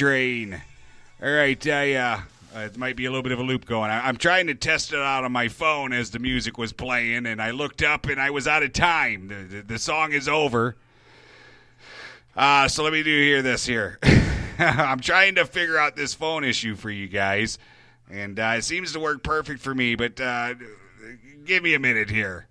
train. All right, it might be a little bit of a loop going. I'm trying to test it out on my phone as the music was playing, and I looked up and I was out of time. The song is over. So let me hear this here. I'm trying to figure out this phone issue for you guys, and it seems to work perfect for me, but give me a minute here.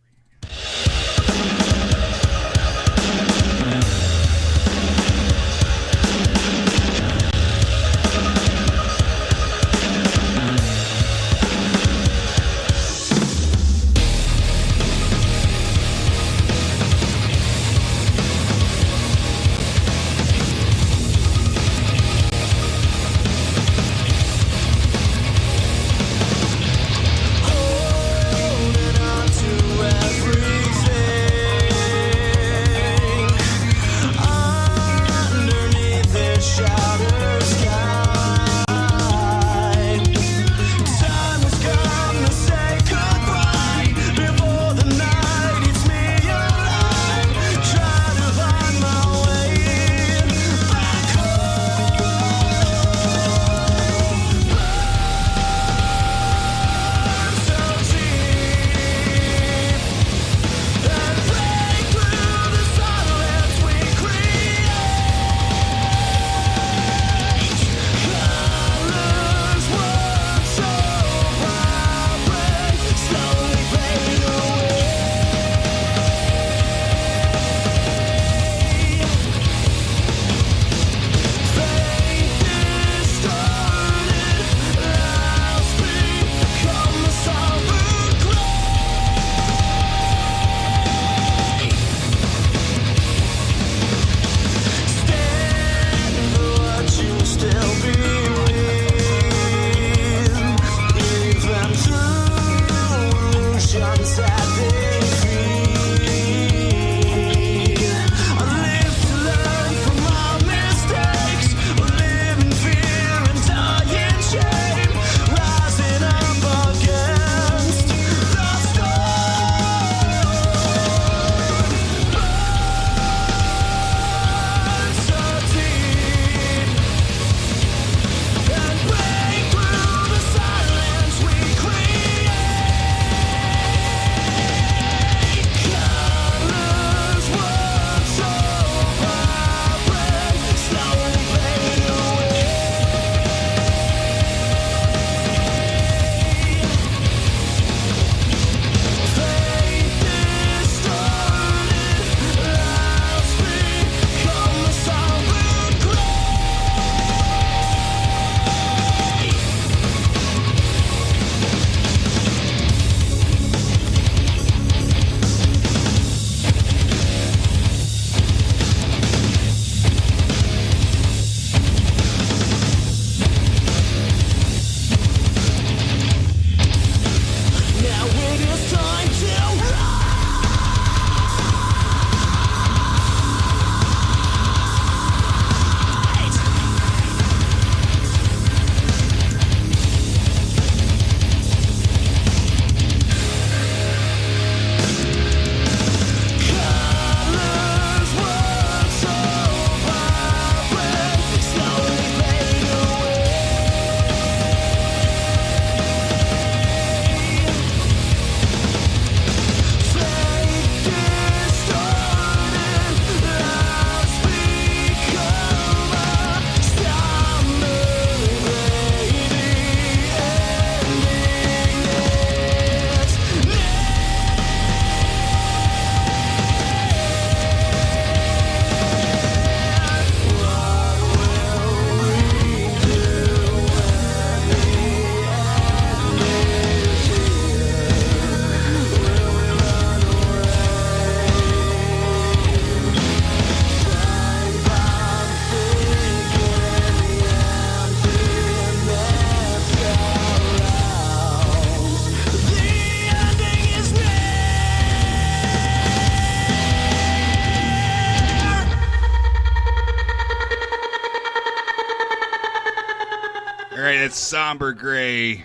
It's Somber Gray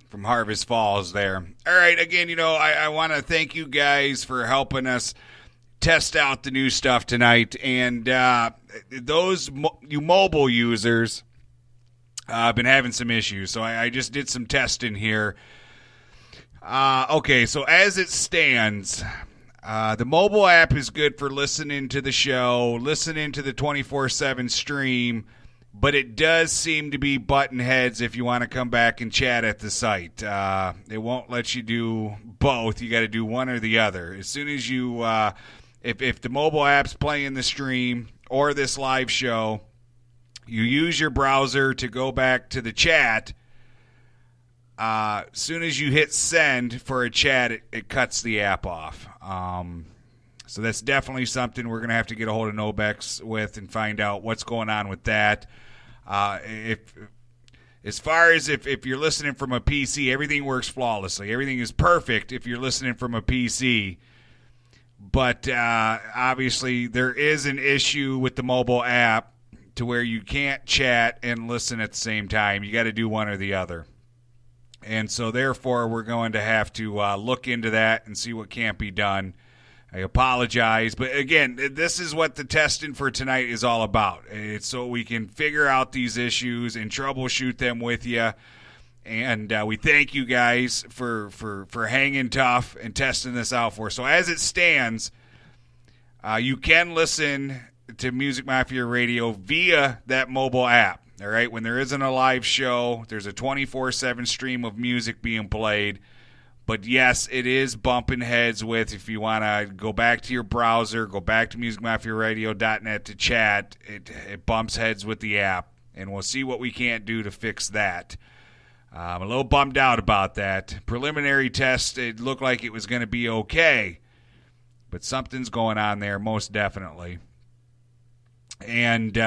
from Harvest Falls there. All right, again, I want to thank you guys for helping us test out the new stuff tonight. And those you mobile users, I've been having some issues, so I just did some testing here. Okay, so as it stands, the mobile app is good for listening to the show, listening to the 24/7 stream, but it does seem to be button heads if you want to come back and chat at the site. It won't let you do both. You got to do one or the other. As soon as you, if the mobile app's playing the stream or this live show, you use your browser to go back to the chat. As soon as you hit send for a chat, it cuts the app off. So that's definitely something we're going to have to get a hold of Nobex with and find out what's going on with that. As far as if you're listening from a PC, everything works flawlessly. Everything is perfect if you're listening from a PC. But obviously there is an issue with the mobile app to where you can't chat and listen at the same time. You got to do one or the other. And so therefore we're going to have to look into that and see what can't be done. I apologize. But again, this is what the testing for tonight is all about. It's so we can figure out these issues and troubleshoot them with you. And we thank you guys for hanging tough and testing this out for us. So as it stands, you can listen to Music Mafia Radio via that mobile app. All right, when there isn't a live show, there's a 24/7 stream of music being played. But yes, it is bumping heads with, if you want to go back to your browser, go back to musicmafiaradio.net to chat, it bumps heads with the app. And we'll see what we can't do to fix that. I'm a little bummed out about that. Preliminary test, it looked like it was going to be okay. But something's going on there, most definitely. And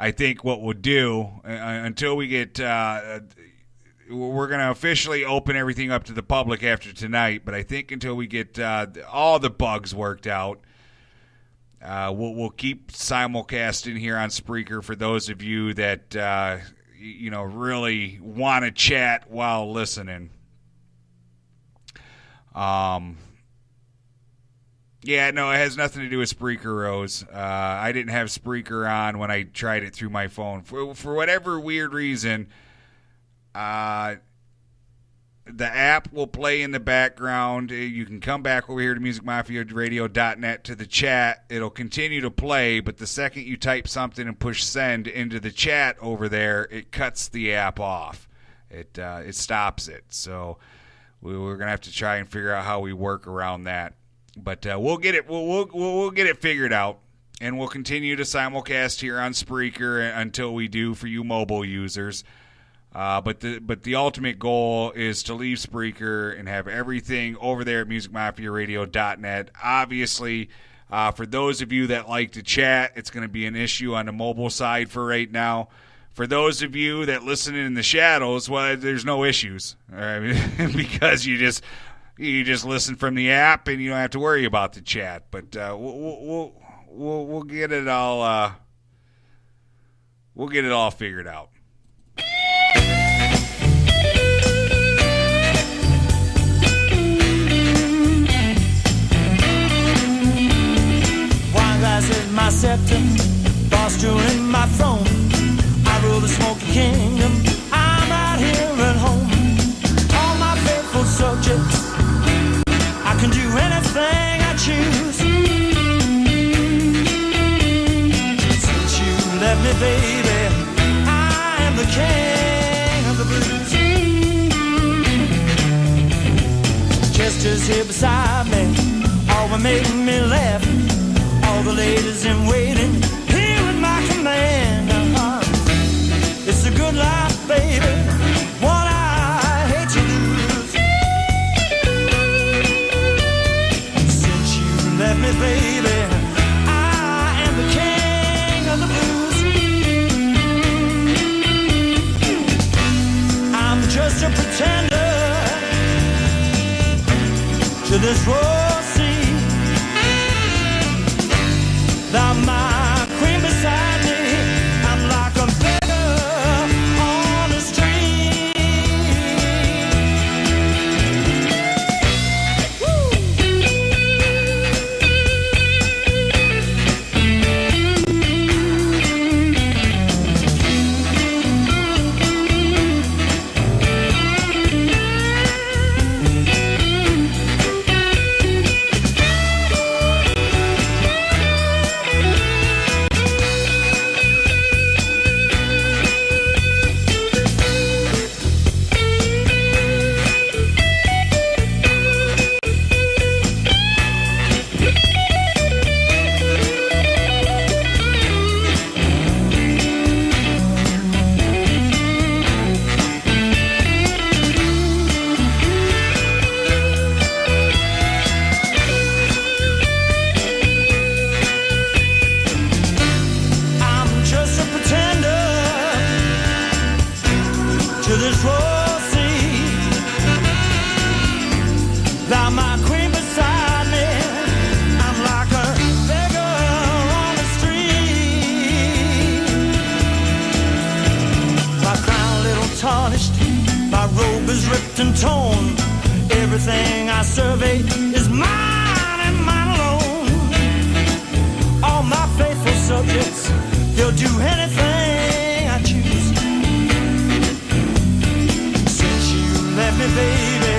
I think what we'll do, until we get, we're going to officially open everything up to the public after tonight, but I think until we get all the bugs worked out, we'll keep simulcasting here on Spreaker for those of you that, really want to chat while listening. Yeah, no, it has nothing to do with Spreaker, Rose. I didn't have Spreaker on when I tried it through my phone. For whatever weird reason, the app will play in the background. You can come back over here to musicmafiaradio.net to the chat. It'll continue to play, but the second you type something and push send into the chat over there, it cuts the app off. It stops it. So we're going to have to try and figure out how we work around that. But we'll get it. We'll get it figured out, and we'll continue to simulcast here on Spreaker until we do for you mobile users. But the ultimate goal is to leave Spreaker and have everything over there at musicmafiaradio.net. Obviously, for those of you that like to chat, it's going to be an issue on the mobile side for right now. For those of you that listen in the shadows, well, there's no issues, all right? Because you just listen from the app and you don't have to worry about the chat. But we'll get it all figured out. Wine glass in my septum, bar stool in my throne. I rule the smoky kingdom. I'm out here at home. All my faithful subjects, I can do anything I choose. Since you left me, baby, I am the king of the blues. Chester's here beside me, always making me laugh. All the ladies in waiting, here with my command. It's a good life, baby, one I hate to lose. Since you left me, baby, I am the king of the blues. I'm just a pretender to this royal sea. Thou my queen beside me, I'm like a beggar on the street. Woo! to this road sea. Thou my queen beside me, I'm like a beggar on the street. My crown a little tarnished, my robe is ripped and torn. Everything I survey is mine and mine alone. All my faithful subjects, they'll do anything I choose. Since you left me, baby,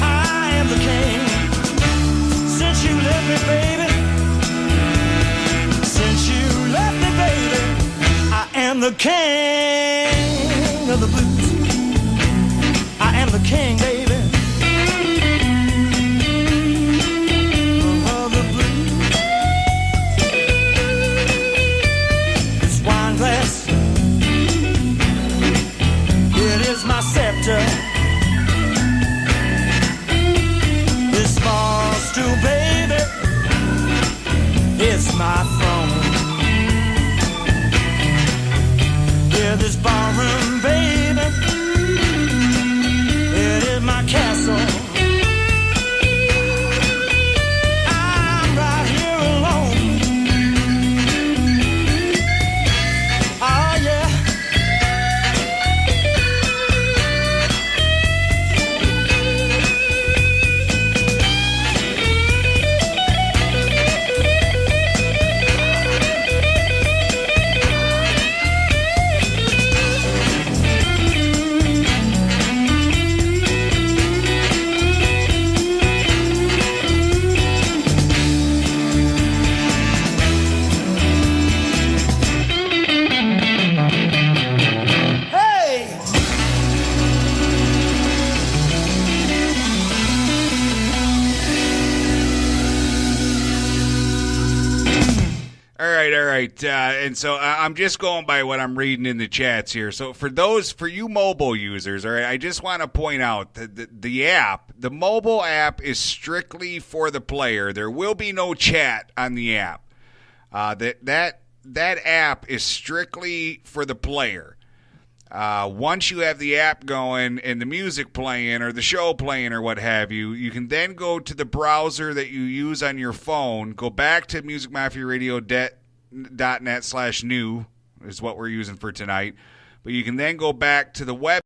I am the king. Since you left me, baby, since you left me, baby, I am the king of the blues. I am the king, baby. Of the blues. This wine glass, it is my scepter. This small stool, baby, it's my throne. Yeah, this barroom, baby, it is my castle. I'm right here alone. Oh yeah. Hey! All right. And so I'm just going by what I'm reading in the chats here. So for you mobile users, all right, I just want to point out that the mobile app is strictly for the player. There will be no chat on the app. That app is strictly for the player. Once you have the app going and the music playing or the show playing or what have you, you can then go to the browser that you use on your phone, go back to musicmafiaradio.net/new is what we're using for tonight. But you can then go back to the web